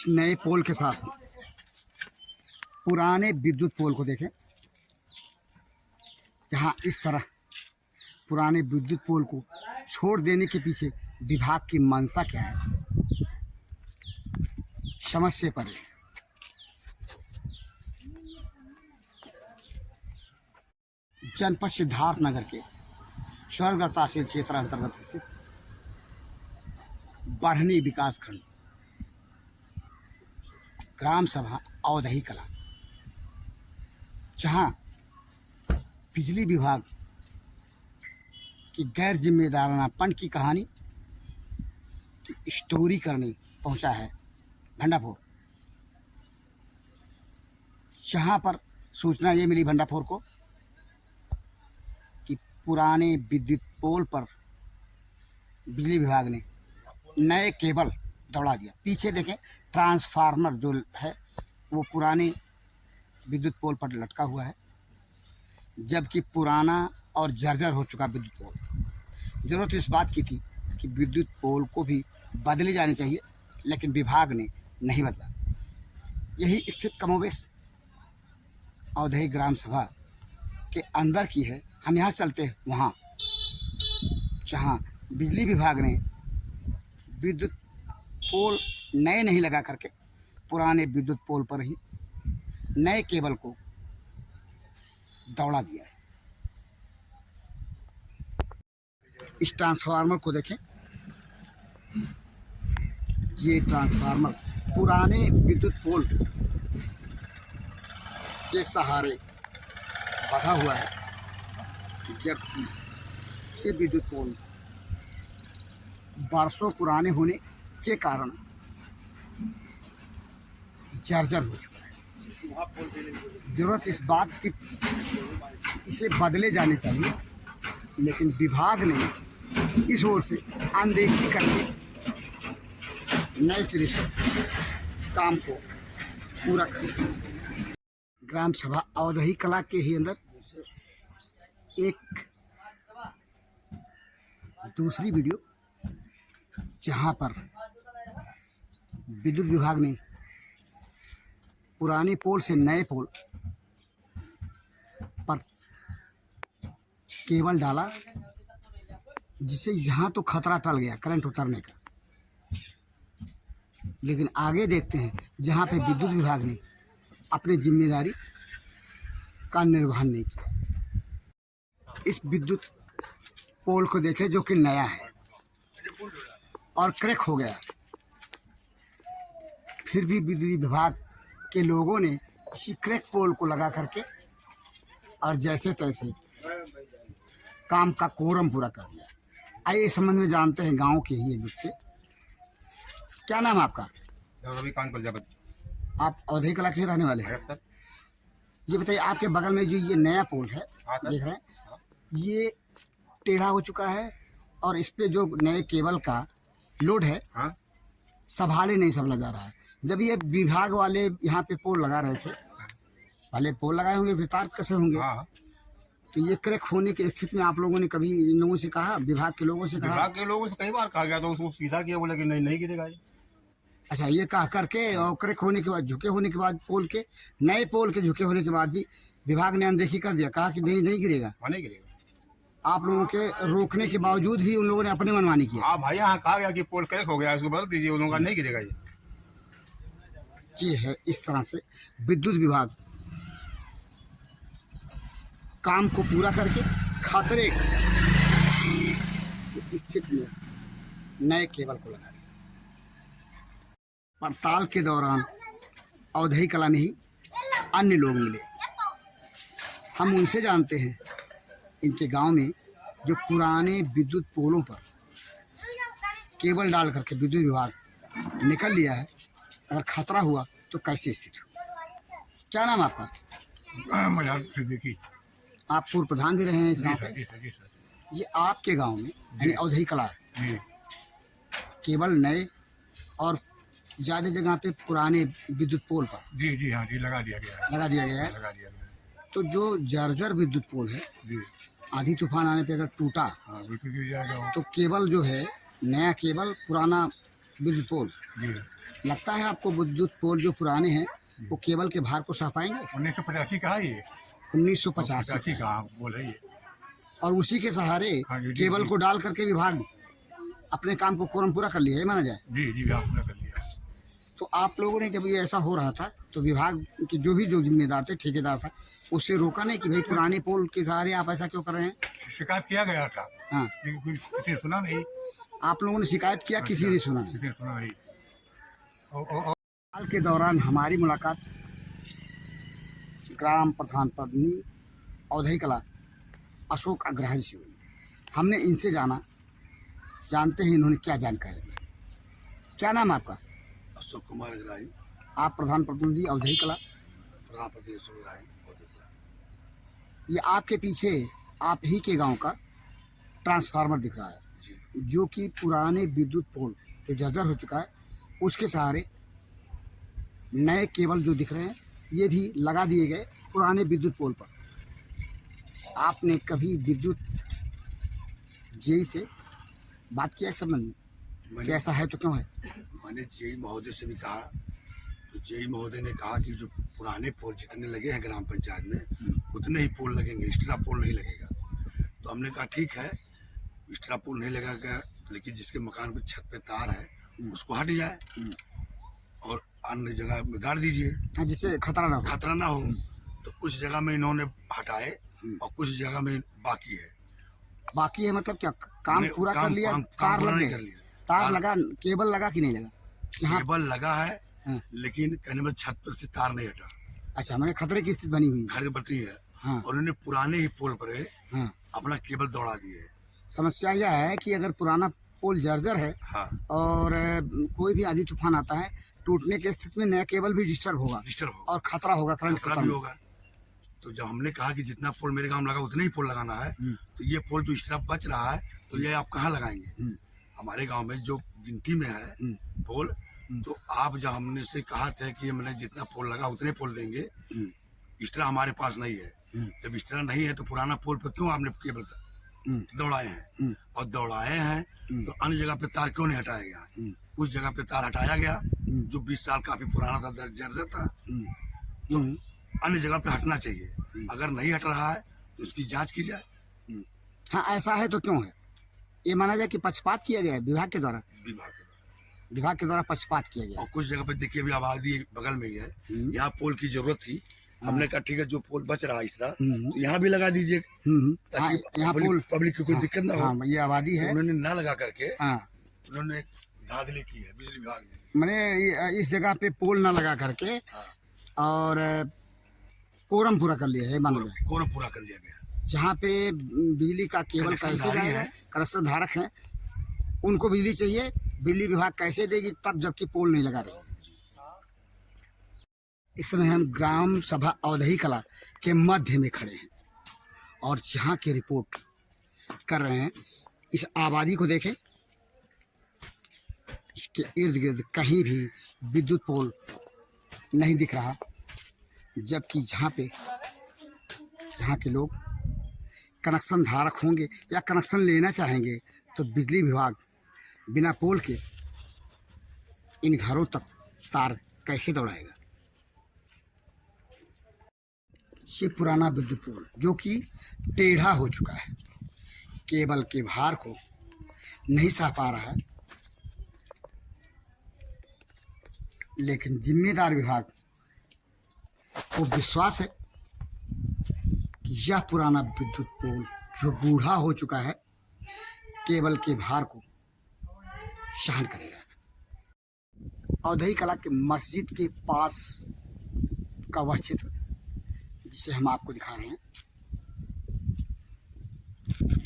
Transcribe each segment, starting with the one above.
इस नए पोल के साथ पुराने विद्युत पोल को देखें, जहां इस तरह पुराने विद्युत पोल को छोड़ देने के पीछे विभाग की मंशा क्या है, समझ से परे। जनपद सिद्धार्थनगर के स्वर्णगढ़ तहसील क्षेत्र अंतर्गत स्थित बढ़नी विकासखंड ग्राम सभा अवधही कला, जहां बिजली विभाग की गैर जिम्मेदारानापन की कहानी की स्टोरी करने पहुंचा है भंडाफोर। जहां पर सूचना ये मिली भंडाफोर को कि पुराने विद्युत पोल पर बिजली विभाग ने नए केबल दौड़ा दिया। पीछे देखें, ट्रांसफार्मर जो है वो पुराने विद्युत पोल पर लटका हुआ है, जबकि पुराना और जर्जर हो चुका विद्युत पोल। ज़रूरत इस बात की थी कि विद्युत पोल को भी बदले जाने चाहिए, लेकिन विभाग ने नहीं बदला। यही स्थिति कमोबेश अवधही ग्राम सभा के अंदर की है। हम यहाँ चलते हैं वहाँ जहाँ बिजली विभाग ने विद्युत पोल नए नहीं लगा करके पुराने विद्युत पोल पर ही नए केबल को दौड़ा दिया है। इस ट्रांसफार्मर को देखें, ये ट्रांसफार्मर पुराने विद्युत पोल के सहारे बंधा हुआ है, जबकि ये विद्युत पोल बरसों पुराने होने के कारण जर्जर हो चुका है। जरूरत इस बात की इसे बदले जाने चाहिए, लेकिन विभाग ने इस ओर से अनदेखी करके नए सिरे से काम को पूरा कर दिया। ग्राम सभा अवधही कला के ही अंदर एक दूसरी वीडियो, जहां पर विद्युत विभाग ने पुराने पोल से नए पोल पर केबल डाला, जिससे जहां तो खतरा टल गया करंट उतरने का। लेकिन आगे देखते हैं जहां पे विद्युत विभाग ने अपनी जिम्मेदारी का निर्वहन नहीं किया। इस विद्युत पोल को देखें जो कि नया है और क्रैक हो गया, फिर भी बिजली विभाग के लोगों ने इसी क्रैक पोल को लगा करके और जैसे तैसे काम का कोरम पूरा कर दिया। आइए इस संबंध में जानते हैं गांव के ही एक से। क्या नाम है आपका? रविकांत प्रजापति। आप अवधही कला के रहने वाले हैं? सर। ये बताइए, आपके बगल में जो ये नया पोल है देख रहे हैं, ये टेढ़ा हो चुका है और इस पे जो नए केबल का लोड है संभाले नहीं संभला जा रहा है। जब ये विभाग वाले यहाँ पे पोल लगा रहे थे, पहले पोल लगाए होंगे, विस्तार कैसे होंगे, तो ये क्रैक होने की स्थिति में आप लोगों ने कभी इन लोगों से कहा, विभाग के लोगों से कहा? विभाग के लोगों से कई बार कहा गया तो उसको सीधा किया, बोला कि नहीं गिरेगा ये। अच्छा, ये कह करके और क्रैक होने के बाद, झुके होने के बाद, पोल के नए पोल के झुके होने के बाद भी विभाग ने अनदेखी कर दिया, कहा कि नहीं गिरेगा। नहीं गिरेगा। आप लोगों के रोकने के बावजूद भी उन लोगों ने अपने मनमानी किया। हाँ भाई, यहाँ कहा गया कि पोल क्रैक हो गया, उसको बदल दीजिए, उन लोगों का नहीं गिरेगा ये। जी है, इस तरह से विद्युत विभाग काम को पूरा करके खतरे की स्थिति में नए केबल को लगा दिया। पड़ताल के दौरान अवधही कला में ही अन्य लोग मिले। हम उनसे जानते हैं इनके गांव में जो पुराने विद्युत पोलों पर केबल डाल करके विद्युत विभाग निकल लिया है, अगर खतरा हुआ तो कैसी स्थिति हो। क्या नाम आपका? मजाक सिद्दीकी। आप पूर्व प्रधान भी रहे हैं इस गाँव के? ये आपके गांव में यानी अवधही कला है, केबल नए और ज़्यादा जगह पे पुराने विद्युत पोल पर जी हाँ जी, लगा दिया गया है। तो जो जर्जर विद्युत पोल है, आधी तूफान आने पे अगर टूटा बिल्कुल गिर जाएगा। तो केबल जो है, नया केबल पुराना विद्युत पोल, लगता है आपको विद्युत पोल जो पुराने हैं वो केबल के भार को सह पाएंगे? 1985 का है ये, 1985 85 का बोल है ये। और उसी के सहारे हाँ जी, केबल जी। को डाल करके विभाग अपने काम को पूर्ण पूरा कर लिया है माना जाए। जी जी, हाँ पूरा कर लिया। तो आप लोगों ने जब ये ऐसा हो रहा था तो विभाग के जो जिम्मेदार थे, ठेकेदार था, उससे रोका नहीं कि भाई पुराने पोल के सहारे आप ऐसा क्यों कर रहे हैं? शिकायत किया गया था, हाँ, लेकिन किसी ने सुना नहीं। आप लोगों ने शिकायत किया, किसी ने सुना नहीं। किसी ने सुना नहीं। हाल के दौरान हमारी मुलाकात ग्राम प्रधान पत्नी औधई कला अशोक अग्रहरी से हुई। हमने इनसे जानते हैं इन्होंने क्या जानकारी दी। क्या नाम है आपका? अशोक कुमार अग्रहरी, आप प्रधान प्रतिनिधि औधई कला। प्रधान प्रतिनिधि अशोक अग्रहरी, औधई कला। ये आपके पीछे आप ही के गांव का ट्रांसफार्मर दिख रहा है, जो कि पुराने विद्युत पोल जो जर्जर हो चुका है उसके सहारे नए केबल जो दिख रहे हैं ये भी लगा दिए गए पुराने विद्युत पोल पर। आपने कभी विद्युत जेई से बात किया इस संबंध में कि ऐसा है तो क्यों है? मैंने जेई महोदय से भी कहा, तो जेई महोदय ने कहा कि जो पुराने पोल जितने लगे हैं ग्राम पंचायत में उतने ही पोल लगेंगे, एक्स्ट्रा पोल नहीं लगेगा। तो हमने कहा ठीक है, एक्स्ट्रा पोल नहीं लगेगा, लेकिन जिसके मकान पे छत पे तार है उसको हट जाए और अन्य जगह में गाड़ दीजिए, जिससे खतरा ना हो। तो कुछ जगह में इन्होंने हटाए और कुछ जगह में बाकी है। बाकी है मतलब क्या? काम पूरा कर लिया? तार लग गए? तार लगा, केबल लगा कि नहीं लगा? केबल लगा है, लेकिन कहने में छत पर से तार नहीं हटा। अच्छा, मैंने खतरे की स्थिति बनी हुई घर बती है। हाँ। और उन्होंने पुराने ही पोल पर हाँ। अपना केबल दौड़ा दिए। समस्या यह है कि अगर पुराना पोल जर्जर है, हाँ। और कोई भी आंधी तूफान आता है, टूटने की स्थिति में नया केबल भी डिस्टर्ब होगा और खतरा होगा, करंट खतरा भी होगा। तो जब हमने कहा कि जितना पोल मेरे गांव में लगा उतना ही पोल लगाना है, तो ये पोल जो एक्स्ट्रा बच रहा है तो ये आप कहाँ लगाएंगे? हमारे गांव में जो गिनती में है पोल, तो आप जब हमने से कहा था कि मैंने जितना पोल लगा उतने पोल देंगे, एक्स्ट्रा हमारे पास नहीं है। जब एक्स्ट्रा नहीं है तो पुराना पोल पर क्यों आपने केबल दौड़ाए हैं? और दौड़ाए हैं तो अन्य जगह पे तार क्यों नहीं हटाया गया? कुछ जगह पे तार हटाया गया जो 20 साल काफी पुराना था, जर्जर था, तो अन्य जगह पे हटना चाहिए। अगर नहीं हट रहा है तो उसकी जांच की जाए। हाँ, ऐसा है तो क्यों है? ये माना जाए कि पक्षपात किया गया है विभाग के द्वारा। विभाग के द्वारा पक्षपात किया गया। और कुछ जगह पे देखिए अभी आबादी बगल में ही है, यहाँ पोल की जरूरत थी। हमने कहा ठीक है, जो पोल बच रहा है इस तरह तो यहाँ भी लगा दीजिए, ताकि यहाँ पब्लिक को कोई दिक्कत ना हो। ये आबादी है। उन्होंने ना लगा करके उन्होंने धांधली की है बिजली विभाग ने। मैंने इस जगह पे पोल ना लगा करके और कोरम पूरा कर लिया है, मान लीजिए कोरम पूरा कर लिया गया। जहाँ पे बिजली का केबल कैसे जाएगा, कनेक्शन धारक हैं उनको बिजली चाहिए, बिजली विभाग कैसे देगी तब, जबकि पोल नहीं लगा रही। इस समय हम ग्राम सभा औधई कला के मध्य में खड़े हैं और जहाँ की रिपोर्ट कर रहे हैं। इस आबादी को देखें, इसके इर्द गिर्द कहीं भी विद्युत पोल नहीं दिख रहा, जबकि जहाँ के लोग कनेक्शन धारक होंगे या कनेक्शन लेना चाहेंगे तो बिजली विभाग बिना पोल के इन घरों तक तार कैसे दौड़ाएगा? ये पुराना विद्युत पोल जो कि टेढ़ा हो चुका है, केबल के भार को नहीं सह पा रहा है, लेकिन जिम्मेदार विभाग को विश्वास है कि यह पुराना विद्युत पोल जो बूढ़ा हो चुका है केबल के भार को सहन करेगा। औधई कला के मस्जिद के पास का वह क्षेत्र जिसे हम आपको दिखा रहे हैं,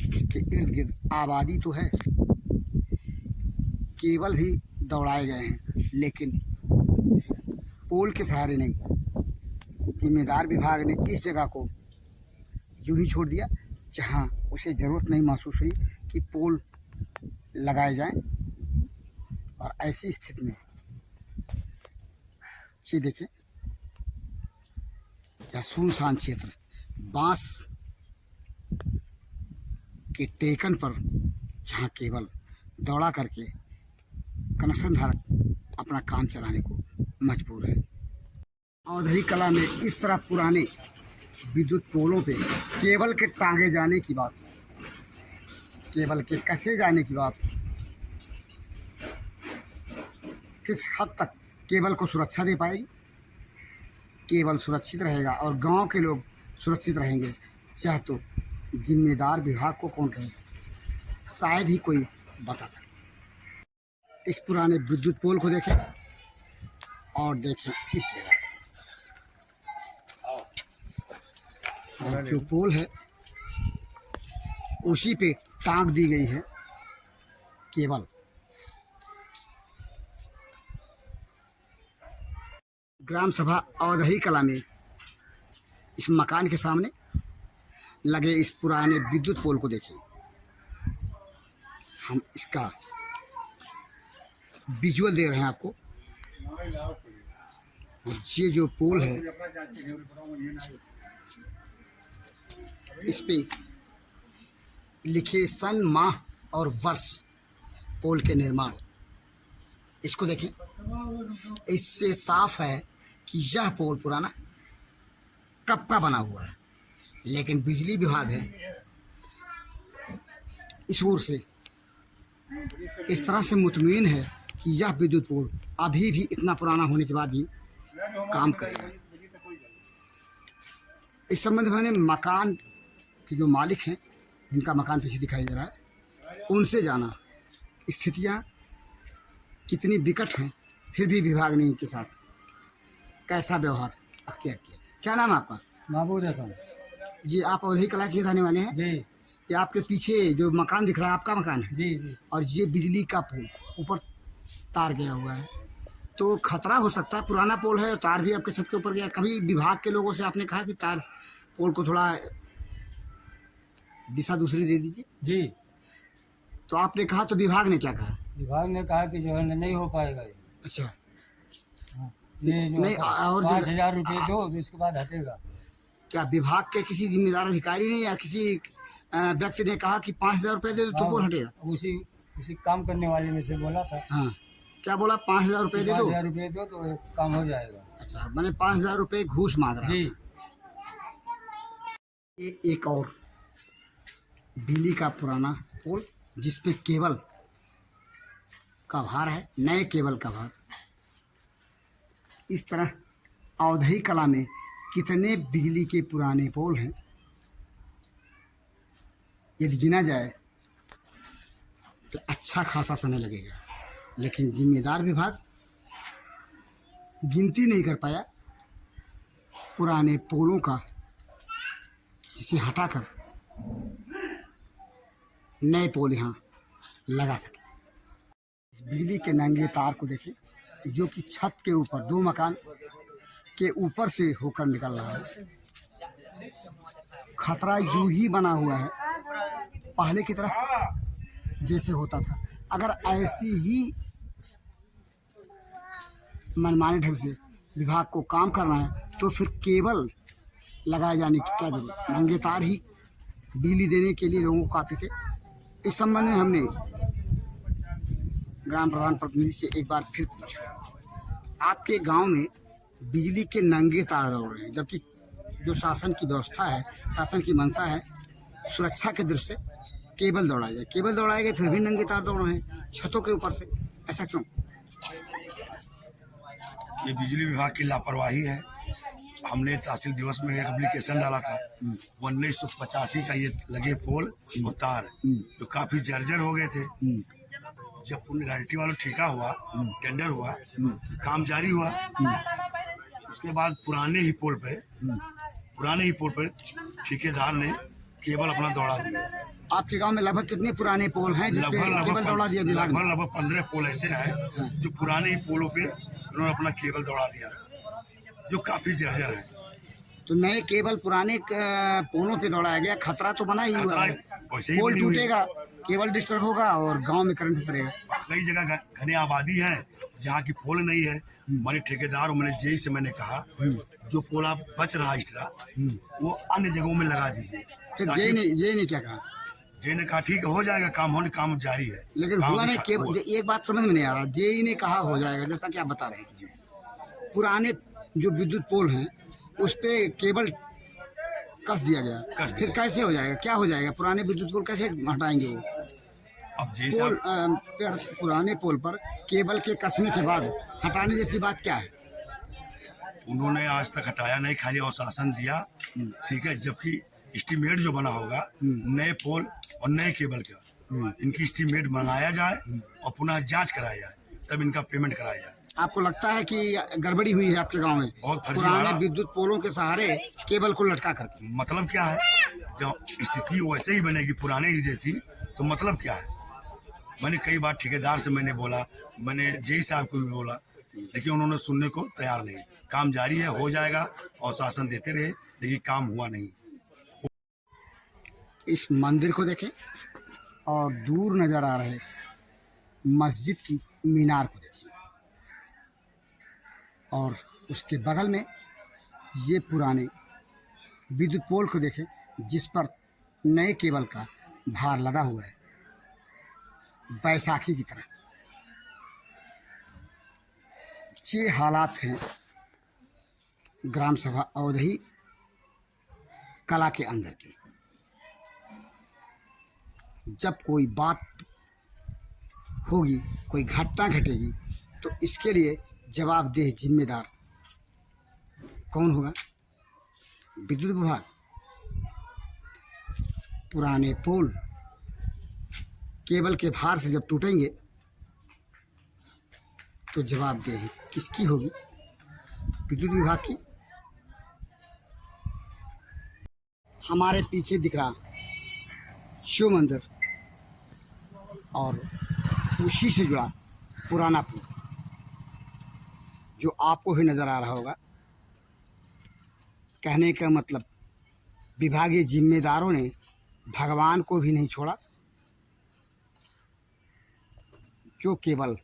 इसके इर्द गिर्द आबादी तो है, केबल भी दौड़ाए गए हैं, लेकिन पोल के सहारे नहीं। जिम्मेदार विभाग ने इस जगह को यूं ही छोड़ दिया जहां उसे ज़रूरत नहीं महसूस हुई कि पोल लगाए जाएं। और ऐसी स्थिति में ये देखें, यह सुनसान क्षेत्र बांस के टेकन पर जहां केबल दौड़ा करके कनेक्शन धारक अपना काम चलाने को मजबूर है। औधई कला में इस तरह पुराने विद्युत पोलों पे केबल के टांगे जाने की बात, केबल के कसे जाने की बात, किस हद तक केबल को सुरक्षा दे पाएगी, केबल सुरक्षित रहेगा और गांव के लोग सुरक्षित रहेंगे, चाहे तो जिम्मेदार विभाग को कौन कहे, शायद ही कोई बता सके। इस पुराने विद्युत पोल को देखें और देखें इस जगह, और जो पोल है उसी पे टांग दी गई है केबल। ग्राम सभा औधई कला में इस मकान के सामने लगे इस पुराने विद्युत पोल को देखें। हम इसका विजुअल दे रहे हैं आपको। और ये जो पोल है इस पे लिखे सन, माह और वर्ष पोल के निर्माण। इसको देखें, इससे साफ है कि यह पोल पुराना कब का बना हुआ है, लेकिन बिजली विभाग है इस ओर से इस तरह से मुतमईन है कि यह विद्युत पोल अभी भी इतना पुराना होने के बाद भी काम करेगा। इस संबंध में मैंने मकान के जो मालिक हैं, जिनका मकान पीछे दिखाई दे रहा है, उनसे जाना स्थितियाँ कितनी विकट हैं, फिर भी विभाग ने इनके साथ कैसा व्यवहार अख्तियार किया। क्या नाम है आपका? महबूद हसन जी, आप औधई कला के रहने वाले हैं? जी ये आपके पीछे जो मकान दिख रहा है आपका मकान है? जी जी। और ये बिजली का पोल ऊपर तार गया हुआ है, तो खतरा हो सकता है। पुराना पोल है, तार भी आपके छत के ऊपर गया। कभी विभाग के लोगों से आपने कहा कि तार पोल को थोड़ा दिशा दूसरी दे दीजिए? जी, तो आपने कहा, तो विभाग ने क्या कहा? विभाग ने कहा कि जो है नहीं हो पाएगा ये। अच्छा, ये जो नहीं, और 5,000 रुपये दो, तो इसके बाद हटेगा। क्या विभाग के किसी जिम्मेदार अधिकारी ने या किसी व्यक्ति ने कहा कि 5,000 रुपये दे दो तो पोल हटेगा? उसी काम करने वाले में से बोला था। हाँ, क्या बोला? 5,000 रुपये दे दो? 5,000 रुपये दो तो काम हो जाएगा। अच्छा, मैंने 5,000 रुपये घूस मांग रहा जी। है। ये एक और बिजली का पुराना पोल जिसपे केबल का भार है, नए केबल का भार। इस तरह औधई कला में कितने बिजली के पुराने पोल हैं, यदि गिना जाए तो अच्छा खासा समय लगेगा, लेकिन जिम्मेदार विभाग गिनती नहीं कर पाया पुराने पोलों का, जिसे हटाकर नए पोल यहाँ लगा सके। इस बिजली के नंगे तार को देखें, जो कि छत के ऊपर, दो मकान के ऊपर से होकर निकल रहा है। खतरा यूं ही बना हुआ है पहले की तरह जैसे होता था। अगर ऐसी ही मनमाने ढंग से विभाग को काम करना है तो फिर केबल लगाए जाने की क्या जरूरत? नंगे तार ही बिजली देने के लिए लोगों को काफ़ी थे। इस संबंध में हमने ग्राम प्रधान प्रतिनिधि से एक बार फिर पूछा, आपके गांव में बिजली के नंगे तार दौड़ रहे हैं, जबकि जो शासन की व्यवस्था है, शासन की मंशा है, सुरक्षा के दृष्टि से केबल दौड़ाया जाए। केबल दौड़ाए गए फिर भी नंगे तार दौड़ रहे हैं छतों के ऊपर से, ऐसा क्यों? ये बिजली विभाग की लापरवाही है। हमने तहसील दिवस में एक एप्लीकेशन डाला था। 1985 का ये लगे पोल और तार जो काफी जर्जर हो गए थे। जब म्युनिसिपैलिटी वालों ठेका हुआ, टेंडर हुआ, काम जारी हुआ, उसके बाद पुराने ही पोल पे ठेकेदार ने केबल अपना दौड़ा दिया। आपके गांव में लगभग कितने पुराने पोल हैं जिस पे केबल दौड़ा दिया विभाग ने? लगभग 15 पोल ऐसे हैं जो पुराने ही पोलों पे उन्होंने अपना केबल दौड़ा दिया, जो काफी जर्जर है। तो नए केबल पुराने पोलों पे दौड़ाया गया, खतरा तो बना ही हुआ है। वैसे ही पोल बनी हुई है। टूटेगा, केबल डिस्टर्ब होगा और गांव में करंट उतरेगा। कई जगह घने आबादी है जहाँ की पोल नहीं है। मैंने ठेकेदार और मैंने जेई से मैंने कहा, जो पोल आप बच रहा एक्स्ट्रा वो अन्य जगहों में लगा दीजिए। फिर ये नहीं क्या कहा? जे ने कहा ठीक है हो जाएगा काम जारी है। लेकिन काम हुआ नहीं। दिखा- केबल एक बात समझ में नहीं आ रहा, जेई ने कहा हो जाएगा, जैसा कि आप बता रहे हैं। पुराने जो विद्युत पोल हैं उस पे केबल कस दिया गया, कस फिर दिया। कैसे हो जाएगा, क्या हो जाएगा? पुराने विद्युत पोल कैसे हटाएंगे वो? अब जैसे पोल पुराने पोल पर केबल के कसने के बाद हटाने जैसी बात क्या है? उन्होंने आज तक हटाया नहीं, खाली आश्वासन दिया, ठीक है। जबकि एस्टीमेट जो बना होगा नए पोल और नए केबल का, इनकी एस्टीमेट मंगाया जाए और पुनः जांच कराया जाए, तब इनका पेमेंट कराया जाए। आपको लगता है कि गड़बड़ी हुई है आपके गांव में? बहुत पुराने फर्जीवाड़ा। विद्युत पोलों के सहारे केबल को लटका करके। मतलब क्या है? जब स्थिति वैसे ही बनेगी पुराने ही जैसी, तो मतलब क्या है? मैंने कई बार ठेकेदार से मैंने बोला, मैंने जेई साहब को भी बोला, लेकिन उन्होंने सुनने को तैयार नहीं। काम जारी है, हो जाएगा, और शासन देते रहे, लेकिन काम हुआ नहीं। इस मंदिर को देखें और दूर नजर आ रहे मस्जिद की मीनार को देखिए, और उसके बगल में ये पुराने विद्युत पोल को देखें जिस पर नए केबल का भार लगा हुआ है, बैसाखी की तरह। ये हालात हैं ग्राम सभा अवधि कला के अंदर के। जब कोई बात होगी, कोई घटना घटेगी, तो इसके लिए जवाबदेह जिम्मेदार कौन होगा? विद्युत विभाग। पुराने पोल केबल के भार से जब टूटेंगे तो जवाबदेही किसकी होगी? विद्युत विभाग की। हमारे पीछे दिख रहा शिव मंदिर और उसी से जुड़ा पुराना पुल जो आपको भी नज़र आ रहा होगा। कहने का मतलब विभागीय जिम्मेदारों ने भगवान को भी नहीं छोड़ा। जो केवल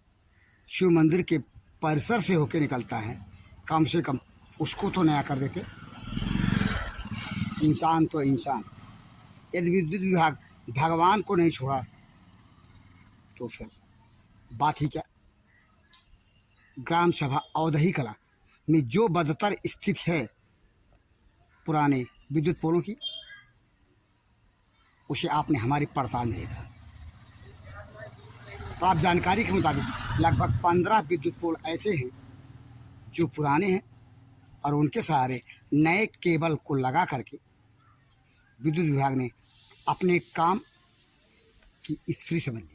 शिव मंदिर के परिसर से होकर निकलता है, कम से कम उसको तो नया कर देते। इंसान तो इंसान। यदि विद्युत विभाग भगवान को नहीं छोड़ा तो फिर बात ही क्या? ग्राम सभा अवधि कला में जो बदतर स्थिति है पुराने विद्युत पोलों की, उसे आपने हमारी पड़ताल में देखा। प्राप्त जानकारी के मुताबिक लगभग 15 विद्युत पोल ऐसे हैं जो पुराने हैं और उनके सहारे नए केबल को लगा करके विद्युत विभाग ने अपने काम की स्थिति समझ लिया।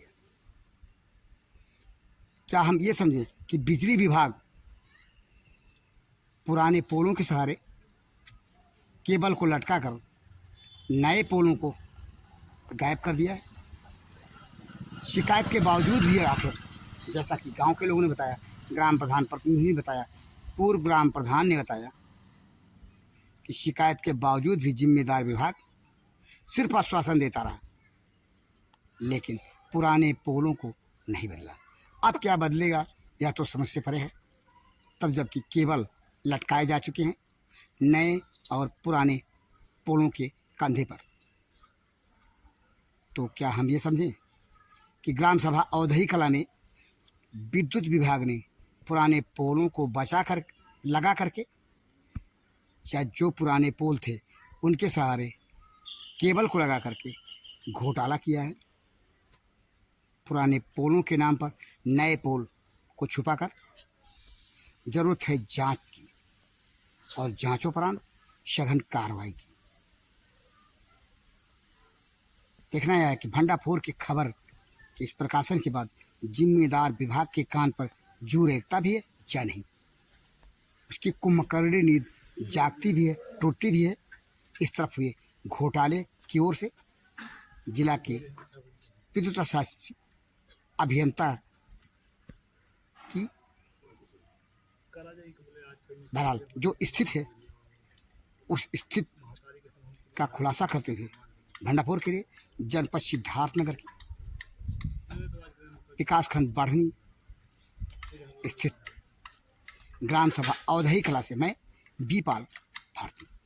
क्या हम ये समझें कि बिजली विभाग पुराने पोलों के सहारे केबल को लटका कर नए पोलों को गायब कर दिया है? शिकायत के बावजूद भी आखिर, जैसा कि गांव के लोगों ने बताया, ग्राम प्रधान प्रतिनिधि ने बताया, पूर्व ग्राम प्रधान ने बताया कि शिकायत के बावजूद भी जिम्मेदार विभाग सिर्फ आश्वासन देता रहा, लेकिन पुराने पोलों को नहीं बदला। अब क्या बदलेगा यह तो समझ से परे है। तब जबकि केबल लटकाए जा चुके हैं नए और पुराने पोलों के कंधे पर, तो क्या हम ये समझें कि ग्राम सभा अवधि कला में विद्युत विभाग ने पुराने पोलों को बचा कर लगा करके, या जो पुराने पोल थे उनके सहारे केबल को लगा करके घोटाला किया है? पुराने पोलों के नाम पर नए पोल को छुपाकर। जरूरत है जांच की और जांचोपरांत सघन कार्रवाई की। देखना यह है कि भंडाफोड़ की खबर के इस प्रकाशन के बाद जिम्मेदार विभाग के कान पर जू रेखता भी है या नहीं। उसकी कुंभकर्णी नींद जागती भी है, टूटती भी है। इस तरफ हुए घोटाले की ओर से जिला के विद्युत शास्त्री अभियंता की बहरहाल जो स्थिति है, उस स्थिति का खुलासा करते हुए भंडाफोड़ के लिए जनपद सिद्धार्थनगर की विकासखंड बढ़नी स्थित ग्राम सभा अवधि कला से मैं बीपाल भारती।